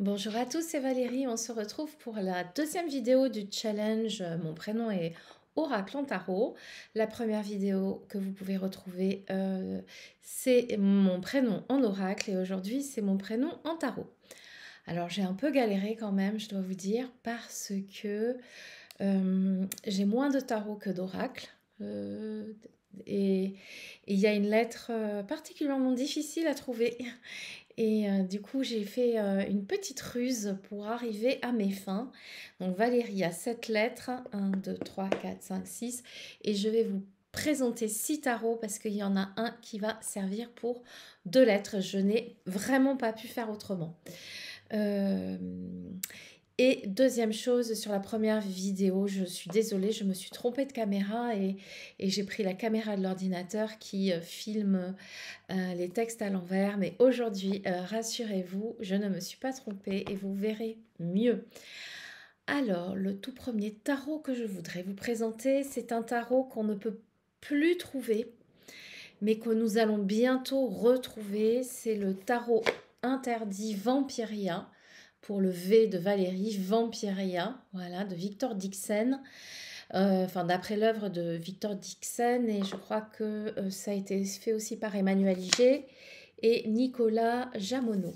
Bonjour à tous, c'est Valérie. On se retrouve pour la deuxième vidéo du challenge Mon prénom est Oracle en tarot. La première vidéo que vous pouvez retrouver, c'est mon prénom en oracle et aujourd'hui, c'est mon prénom en tarot. Alors, j'ai un peu galéré quand même, je dois vous dire, parce que j'ai moins de tarot que d'oracle. Et il y a une lettre particulièrement difficile à trouver. Et du coup, j'ai fait une petite ruse pour arriver à mes fins. Donc Valérie a 7 lettres, 1, 2, 3, 4, 5, 6. Et je vais vous présenter 6 tarots parce qu'il y en a un qui va servir pour 2 lettres. Je n'ai vraiment pas pu faire autrement. Euh, et deuxième chose, sur la première vidéo, je suis désolée, je me suis trompée de caméra et j'ai pris la caméra de l'ordinateur qui filme les textes à l'envers. Mais aujourd'hui, rassurez-vous, je ne me suis pas trompée et vous verrez mieux. Alors, le tout premier tarot que je voudrais vous présenter, c'est un tarot qu'on ne peut plus trouver, mais que nous allons bientôt retrouver. C'est le tarot interdit Vampiria, pour le V de Valérie, Vampiria, voilà, de Victor Dixon. Enfin, d'après l'œuvre de Victor Dixon, et je crois que ça a été fait aussi par Emmanuel G et Nicolas Jamonot.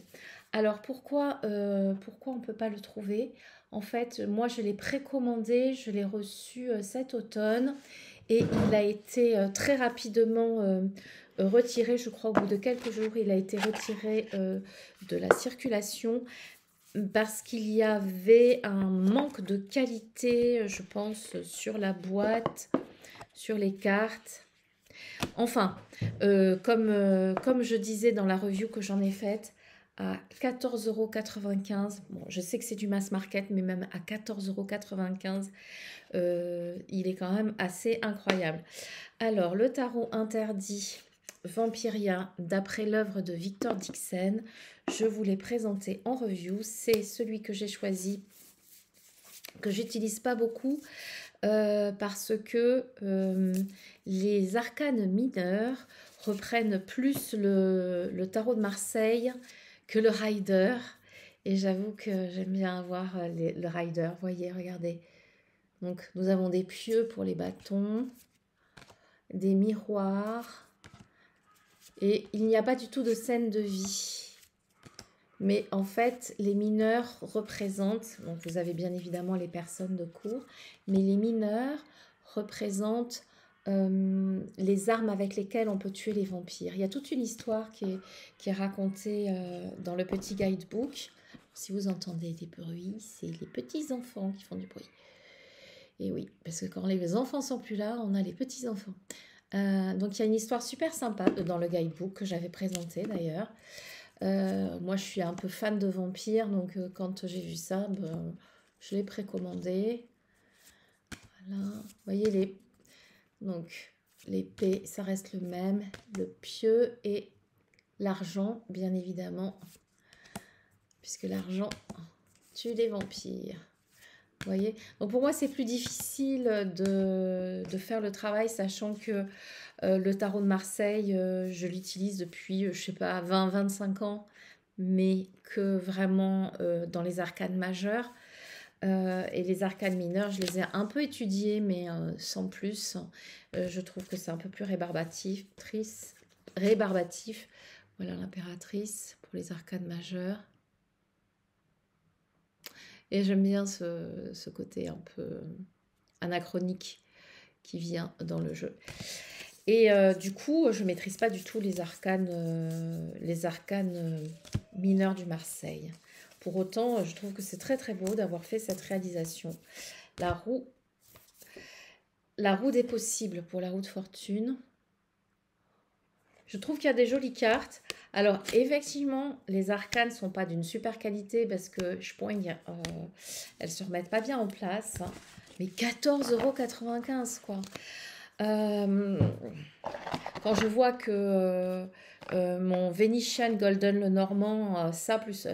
Alors pourquoi on ne peut pas le trouver? En fait, moi je l'ai précommandé, je l'ai reçu cet automne et il a été très rapidement retiré, je crois au bout de quelques jours, il a été retiré de la circulation parce qu'il y avait un manque de qualité, je pense, sur la boîte, sur les cartes. Enfin, comme je disais dans la review que j'en ai faite, à 14,95 €, bon, je sais que c'est du mass market, mais même à 14,95 €, il est quand même assez incroyable. Alors, le tarot interdit Vampiria, d'après l'œuvre de Victor Dixon, je vous l'ai présenté en review. C'est celui que j'ai choisi, que j'utilise pas beaucoup, parce que les arcanes mineurs reprennent plus le tarot de Marseille que le Rider. Et j'avoue que j'aime bien avoir le Rider. Voyez, regardez. Donc, nous avons des pieux pour les bâtons, des miroirs, et il n'y a pas du tout de scène de vie. Mais en fait, les mineurs représentent, donc vous avez bien évidemment les personnes de cour, mais les mineurs représentent les armes avec lesquelles on peut tuer les vampires. Il y a toute une histoire qui est racontée dans le petit guidebook. Si vous entendez des bruits, c'est les petits-enfants qui font du bruit. Et oui, parce que quand les enfants sont plus là, on a les petits-enfants. Donc il y a une histoire super sympa dans le guidebook que j'avais présenté d'ailleurs. Moi, je suis un peu fan de vampires, donc quand j'ai vu ça, je l'ai précommandé. Voilà, vous voyez donc l'épée, ça reste le même, le pieu et l'argent, bien évidemment, puisque l'argent tue les vampires. Vous voyez, donc pour moi, c'est plus difficile de faire le travail, sachant que le tarot de Marseille, je l'utilise depuis, je sais pas, 20-25 ans, mais que vraiment dans les arcanes majeures. Et les arcanes mineures, je les ai un peu étudiées, mais sans plus. Je trouve que c'est un peu plus rébarbatif. Voilà l'impératrice pour les arcanes majeures. Et j'aime bien ce côté un peu anachronique qui vient dans le jeu. Et du coup, je ne maîtrise pas du tout les arcanes mineurs du Marseille. Pour autant, je trouve que c'est très très beau d'avoir fait cette réalisation. La roue des possibles pour la roue de fortune. Je trouve qu'il y a des jolies cartes. Alors, effectivement, les arcanes ne sont pas d'une super qualité parce que je poigne, elles ne se remettent pas bien en place. Hein. Mais 14,95 € quoi. Quand je vois que mon Venetian Golden le Normand, ça plus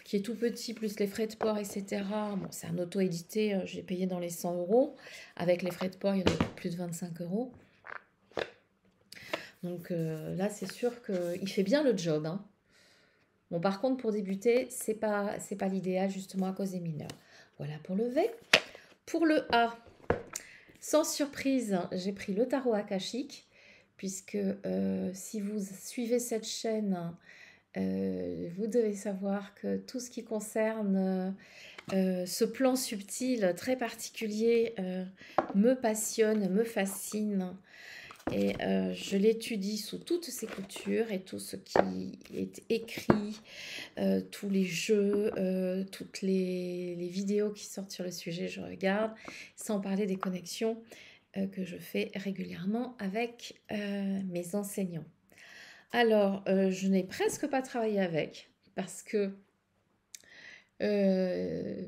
qui est tout petit, plus les frais de port, etc. Bon, c'est un auto-édité, j'ai payé dans les 100 €. Avec les frais de port, il y en a plus de 25 €. Donc là, c'est sûr qu'il fait bien le job. Hein. Bon, par contre, pour débuter, c'est pas l'idéal, justement, à cause des mineurs. Voilà pour le V. Pour le A, sans surprise, j'ai pris le tarot akashique, puisque si vous suivez cette chaîne, vous devez savoir que tout ce qui concerne ce plan subtil très particulier me passionne, me fascine. Et je l'étudie sous toutes ses coutures et tout ce qui est écrit, tous les jeux, toutes les vidéos qui sortent sur le sujet, je regarde, sans parler des connexions que je fais régulièrement avec mes enseignants. Alors, je n'ai presque pas travaillé avec parce que je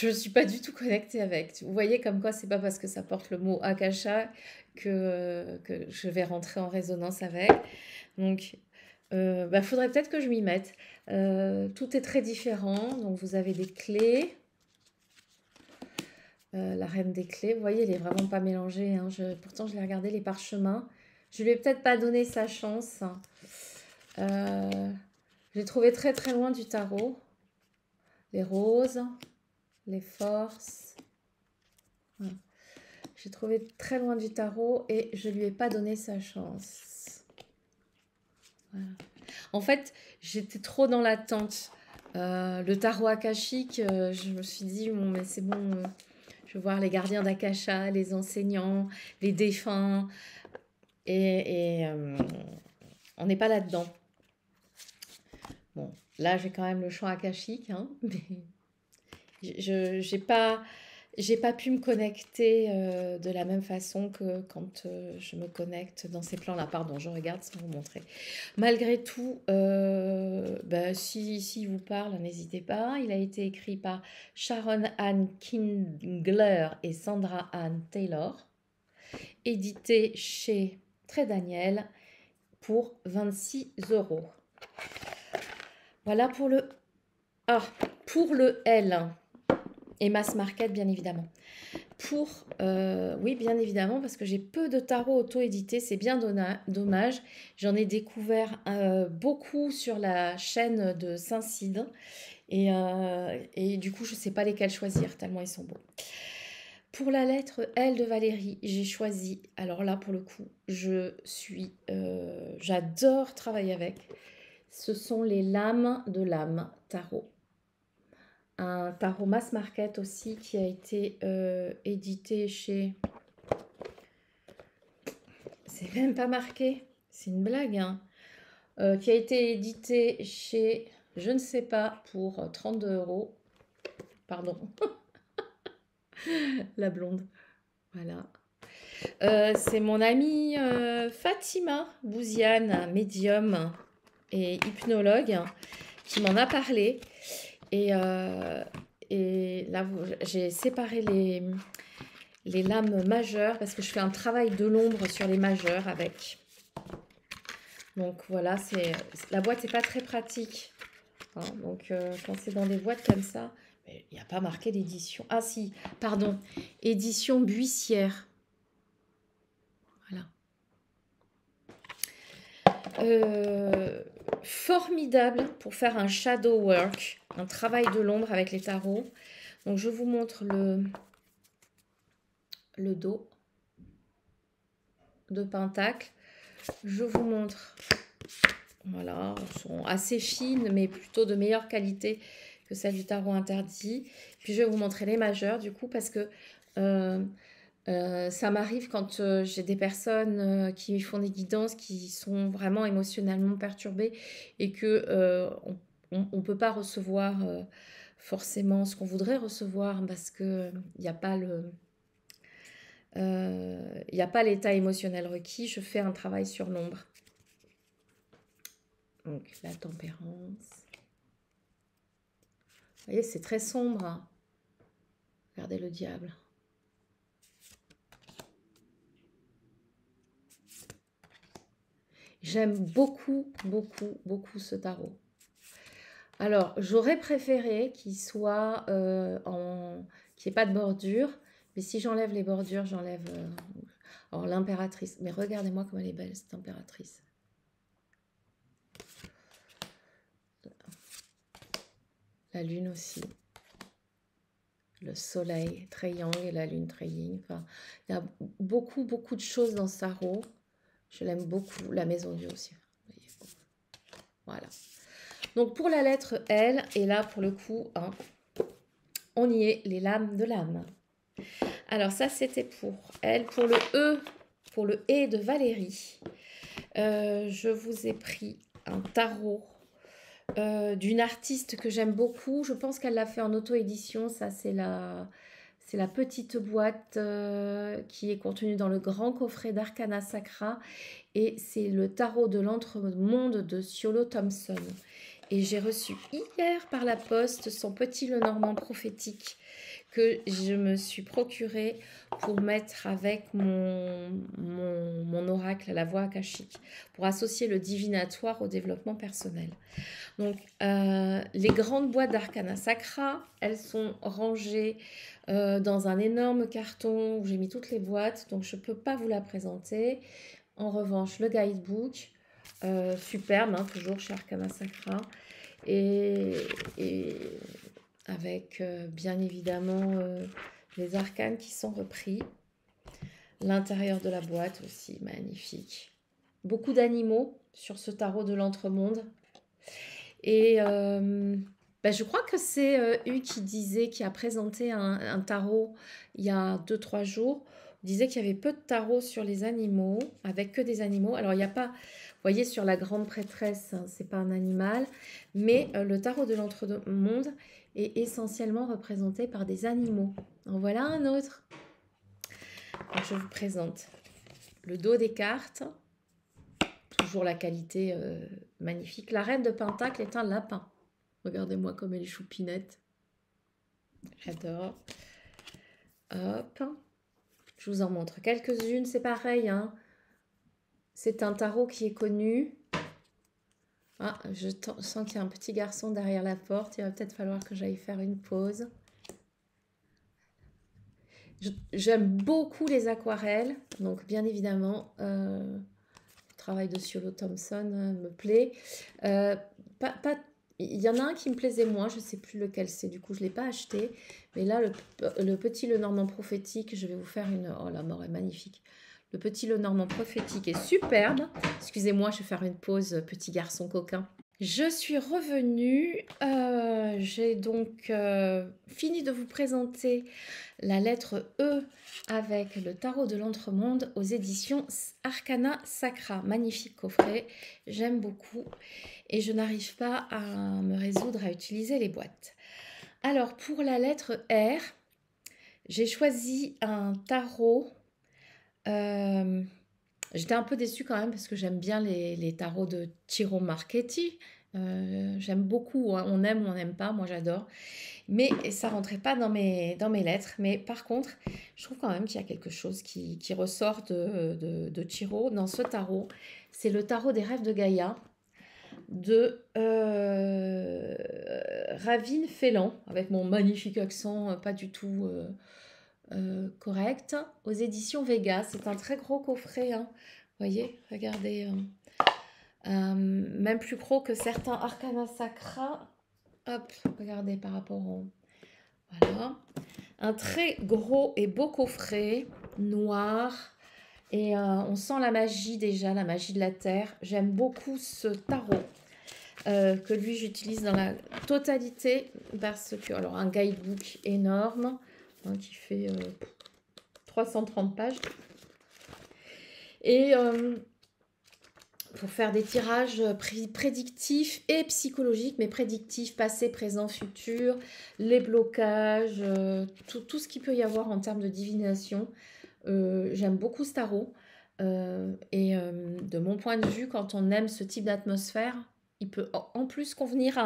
ne suis pas du tout connectée avec. Vous voyez comme quoi c'est pas parce que ça porte le mot Akasha que je vais rentrer en résonance avec. Donc, faudrait peut-être que je m'y mette. Tout est très différent. Donc, vous avez des clés. La reine des clés. Vous voyez, elle est vraiment pas mélangée. Hein. Pourtant, je l'ai regardé, les parchemins. Je lui ai peut-être pas donné sa chance. Je l'ai trouvé très très loin du tarot. Les roses, les forces. Voilà. J'ai trouvé très loin du tarot et je lui ai pas donné sa chance. Voilà. En fait, j'étais trop dans l'attente. Le tarot akashique, je me suis dit, bon, mais c'est bon, je vais voir les gardiens d'Akasha, les enseignants, les défunts. Et on n'est pas là-dedans. Bon, là, j'ai quand même le champ akashique, hein, mais j'ai pas pu me connecter de la même façon que quand je me connecte dans ces plans-là. Pardon, je regarde sans vous montrer. Malgré tout, si vous parle, n'hésitez pas. Il a été écrit par Sharon Ann Kingler et Sandra Ann Taylor. Édité chez Très Daniel pour 26 €. Voilà pour le A. Pour le L. Et Mass Market, bien évidemment. Oui, bien évidemment, parce que j'ai peu de tarots auto-édités, c'est bien dommage. J'en ai découvert beaucoup sur la chaîne de Saint-Cide. Et du coup, je ne sais pas lesquels choisir, tellement ils sont beaux. Pour la lettre L de Valérie, j'ai choisi, alors là, pour le coup, j'adore travailler avec. Ce sont les lames de l'âme tarot. Un tarot Mass Market aussi qui a été édité chez... C'est même pas marqué, c'est une blague, hein. Qui a été édité chez, je ne sais pas, pour 32 €. Pardon. La blonde. Voilà. C'est mon amie Fatima Bouziane, médium et hypnologue, qui m'en a parlé. Et là, j'ai séparé les lames majeures parce que je fais un travail de l'ombre sur les majeures avec. Donc voilà, la boîte n'est pas très pratique. Hein, donc quand c'est dans des boîtes comme ça, il n'y a pas marqué d'édition. Ah si, pardon, édition Buissière. Voilà. Formidable pour faire un shadow work, un travail de l'ombre avec les tarots. Donc je vous montre le dos de Pentacle. Je vous montre, voilà, elles sont assez fines mais plutôt de meilleure qualité que celle du tarot interdit. Puis je vais vous montrer les majeures du coup parce que ça m'arrive quand j'ai des personnes qui font des guidances qui sont vraiment émotionnellement perturbées et que on ne peut pas recevoir forcément ce qu'on voudrait recevoir parce qu'il n'y a pas l'état émotionnel requis. Je fais un travail sur l'ombre. Donc la tempérance. Vous voyez, c'est très sombre. Hein. Regardez le diable. J'aime beaucoup, beaucoup, beaucoup ce tarot. Alors, j'aurais préféré qu'il soit qu'il n'y ait pas de bordure. Mais si j'enlève les bordures, j'enlève... alors, l'impératrice. Mais regardez-moi comme elle est belle, cette impératrice. la lune aussi. Le soleil triangle et la lune triangle. Enfin, il y a beaucoup, beaucoup de choses dans ce tarot. Je l'aime beaucoup. La maison Dieu aussi. Voilà. Donc, pour la lettre L, et là, pour le coup, hein, on y est, les lames de l'âme. Alors, ça, c'était pour elle. Pour le E, pour le E de Valérie, je vous ai pris un tarot d'une artiste que j'aime beaucoup. Je pense qu'elle l'a fait en auto-édition. Ça, c'est la petite boîte qui est contenue dans le grand coffret d'Arcana Sacra. Et c'est le tarot de l'entre-monde de Ciolo Thompson. Et j'ai reçu hier par la poste son petit Lenormand prophétique que je me suis procuré pour mettre avec mon oracle à la voix akashique, pour associer le divinatoire au développement personnel. Donc, les grandes boîtes d'Arcana Sacra, elles sont rangées dans un énorme carton où j'ai mis toutes les boîtes, donc je ne peux pas vous la présenter. En revanche, le guidebook, superbe, hein, toujours chez Arcana Sacra, et avec bien évidemment les arcanes qui sont repris. L'intérieur de la boîte aussi, magnifique. Beaucoup d'animaux sur ce tarot de l'entremonde. Et je crois que c'est qui a présenté un tarot il y a 2-3 jours. Il disait qu'il y avait peu de tarots sur les animaux, avec que des animaux. Alors, il n'y a pas, vous voyez, sur la grande prêtresse, hein, c'est pas un animal, mais le tarot de l'entremonde est essentiellement représenté par des animaux. En voilà un autre. Alors, je vous présente le dos des cartes. Toujours la qualité magnifique. La reine de Pentacle est un lapin. Regardez-moi comme elle est choupinette. J'adore. Hop. Je vous en montre quelques-unes. C'est pareil, hein. C'est un tarot qui est connu. Ah, je sens qu'il y a un petit garçon derrière la porte. Il va peut-être falloir que j'aille faire une pause. J'aime beaucoup les aquarelles. Donc, bien évidemment, le travail de Ciolo Thompson me plaît. Il y en a un qui me plaisait moins, je ne sais plus lequel c'est, du coup je ne l'ai pas acheté. Mais là, le petit Lenormand prophétique, je vais vous faire une... Oh, la mort est magnifique. Le petit Lenormand prophétique est superbe. Excusez-moi, je vais faire une pause, petit garçon coquin. Je suis revenue. J'ai donc fini de vous présenter la lettre E avec le tarot de l'entremonde aux éditions Arcana Sacra. Magnifique coffret, j'aime beaucoup. Et je n'arrive pas à me résoudre à utiliser les boîtes. Alors, pour la lettre R, j'ai choisi un tarot. J'étais un peu déçue quand même parce que j'aime bien les tarots de Tiro Marchetti. J'aime beaucoup, hein. On aime ou on n'aime pas, moi j'adore. Mais ça rentrait pas dans mes lettres. Mais par contre, je trouve quand même qu'il y a quelque chose qui ressort de Tiro dans ce tarot. C'est le tarot des rêves de Gaïa de Ravine Félan, avec mon magnifique accent pas du tout correct, aux éditions Vega. C'est un très gros coffret, hein. Vous voyez, regardez, même plus gros que certains Arcana Sacra. Hop, regardez par rapport au... Voilà. Un très gros et beau coffret, noir. Et on sent la magie déjà, la magie de la terre. J'aime beaucoup ce tarot que lui j'utilise dans la totalité parce que, alors un guidebook énorme hein, qui fait 330 pages. Et pour faire des tirages prédictifs et psychologiques, mais prédictifs, passé, présent, futur, les blocages, tout ce qu'il peut y avoir en termes de divination. J'aime beaucoup ce tarot. De mon point de vue, quand on aime ce type d'atmosphère, il peut en plus convenir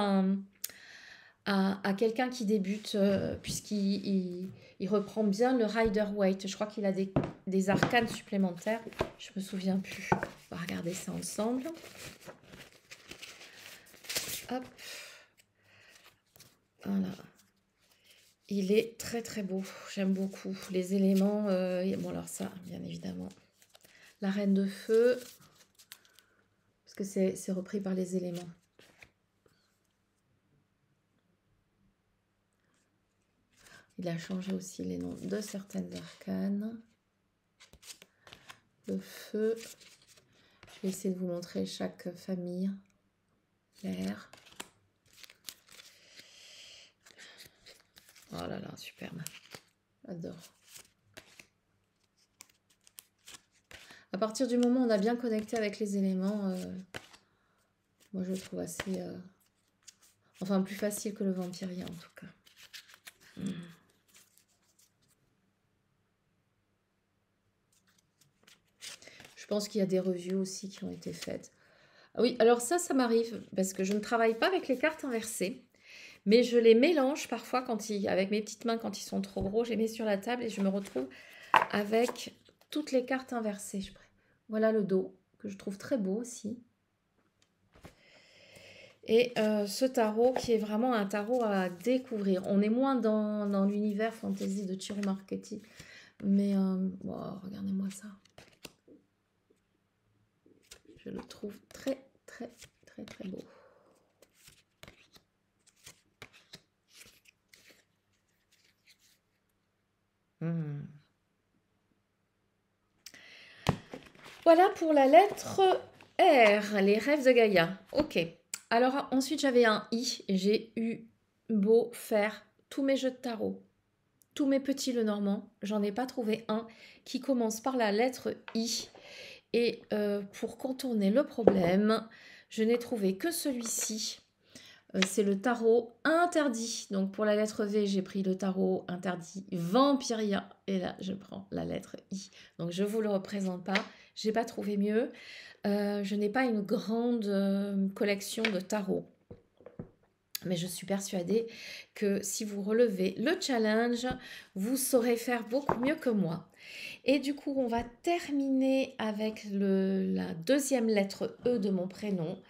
à quelqu'un qui débute, puisqu'il reprend bien le Rider-Waite. Je crois qu'il a des arcanes supplémentaires. Je me souviens plus. On va regarder ça ensemble. Hop. Voilà. Il est très très beau. J'aime beaucoup les éléments. Bon alors ça, bien évidemment. La reine de feu. Parce que c'est repris par les éléments. Il a changé aussi les noms de certaines arcanes. Le feu. Je vais essayer de vous montrer chaque famille. L'air. Oh là là, superbe. J'adore. À partir du moment où on a bien connecté avec les éléments, moi je le trouve assez... enfin, plus facile que le Vampiria en tout cas. Je pense qu'il y a des reviews aussi qui ont été faites. Ah oui, alors ça m'arrive parce que je ne travaille pas avec les cartes inversées. Mais je les mélange parfois avec mes petites mains quand ils sont trop gros. Je les mets sur la table et je me retrouve avec toutes les cartes inversées. Voilà le dos que je trouve très beau aussi. Et ce tarot qui est vraiment un tarot à découvrir. On est moins dans l'univers fantasy de Ciro Marchetti. Mais wow, regardez-moi ça. Je le trouve très, très, très, très beau. Voilà pour la lettre R, les rêves de Gaïa. Ok. Alors ensuite j'avais un I. J'ai eu beau faire tous mes jeux de tarot, tous mes petits Lenormand. J'en ai pas trouvé un qui commence par la lettre I. Et pour contourner le problème, je n'ai trouvé que celui-ci. C'est le tarot interdit. Donc pour la lettre V, j'ai pris le tarot interdit Vampiria. Et là, je prends la lettre I. Donc je ne vous le représente pas. Je n'ai pas trouvé mieux. Je n'ai pas une grande collection de tarots. Mais je suis persuadée que si vous relevez le challenge, vous saurez faire beaucoup mieux que moi. Et du coup, on va terminer avec la deuxième lettre E de mon prénom.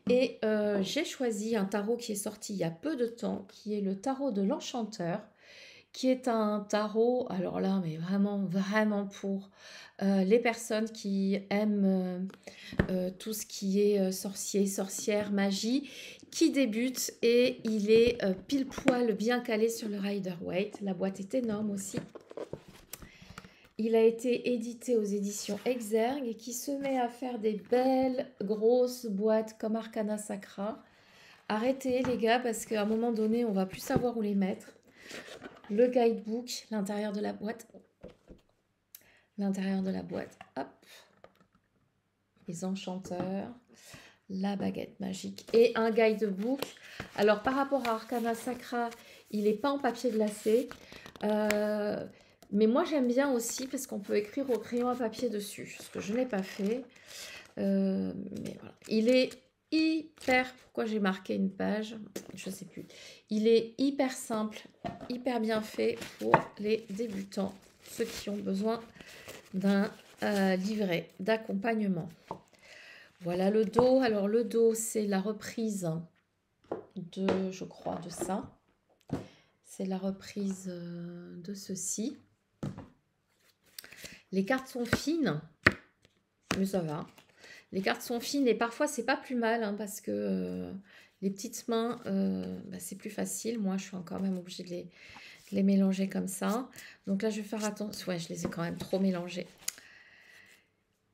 Et j'ai choisi un tarot qui est sorti il y a peu de temps, qui est le tarot de l'Enchanteur, qui est un tarot, alors là, mais vraiment, vraiment pour les personnes qui aiment tout ce qui est sorcier, sorcière, magie, qui débute, et il est pile poil bien calé sur le Rider-Waite. La boîte est énorme aussi. Il a été édité aux éditions Exergue et qui se met à faire des belles grosses boîtes comme Arcana Sacra. Arrêtez les gars parce qu'à un moment donné, on va plus savoir où les mettre. Le guidebook, l'intérieur de la boîte. L'intérieur de la boîte, hop. Les enchanteurs, la baguette magique et un guidebook. Alors par rapport à Arcana Sacra, il n'est pas en papier glacé. Mais moi, j'aime bien aussi parce qu'on peut écrire au crayon à papier dessus, ce que je n'ai pas fait. Mais voilà. Il est hyper... Pourquoi j'ai marqué une page? Je ne sais plus. Il est hyper simple, hyper bien fait pour les débutants, ceux qui ont besoin d'un livret d'accompagnement. Voilà le dos. Alors, le dos, c'est la reprise de, je crois, de ça. C'est la reprise de ceci. Les cartes sont fines, mais ça va. Les cartes sont fines et parfois c'est pas plus mal hein, parce que les petites mains, c'est plus facile. Moi, je suis quand même obligée de les mélanger comme ça. Donc là, je vais faire attention. Ouais, je les ai quand même trop mélangés.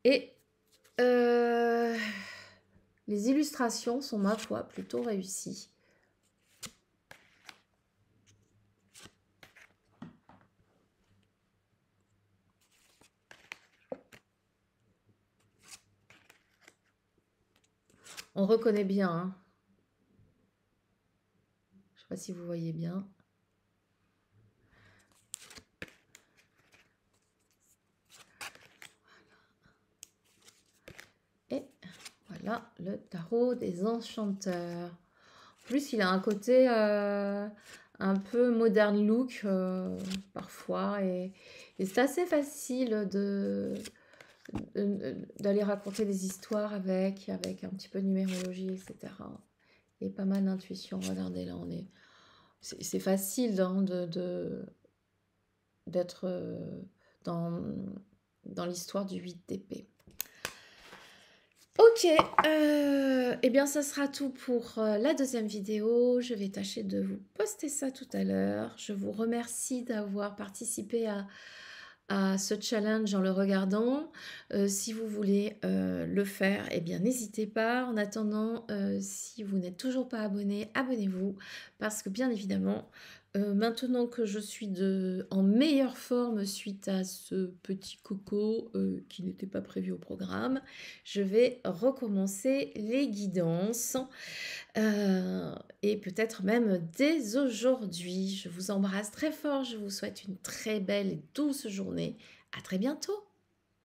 Et les illustrations sont, ma foi, plutôt réussies. On reconnaît bien. Hein. Je ne sais pas si vous voyez bien. Et voilà le tarot des enchanteurs. En plus, il a un côté un peu modern look parfois. Et c'est assez facile d'aller raconter des histoires avec un petit peu de numérologie, etc. Et pas mal d'intuition. Regardez, là, c'est facile hein, d'être dans l'histoire du 8 d'épée. OK, et bien, ça sera tout pour, la deuxième vidéo. Je vais tâcher de vous poster ça tout à l'heure. Je vous remercie d'avoir participé à ce challenge en le regardant. Si vous voulez, le faire, eh bien, n'hésitez pas. En attendant, si vous n'êtes toujours pas abonné, abonnez-vous parce que bien évidemment, maintenant que je suis en meilleure forme suite à ce petit coco, qui n'était pas prévu au programme, je vais recommencer les guidances, et peut-être même dès aujourd'hui. Je vous embrasse très fort, je vous souhaite une très belle et douce journée. À très bientôt.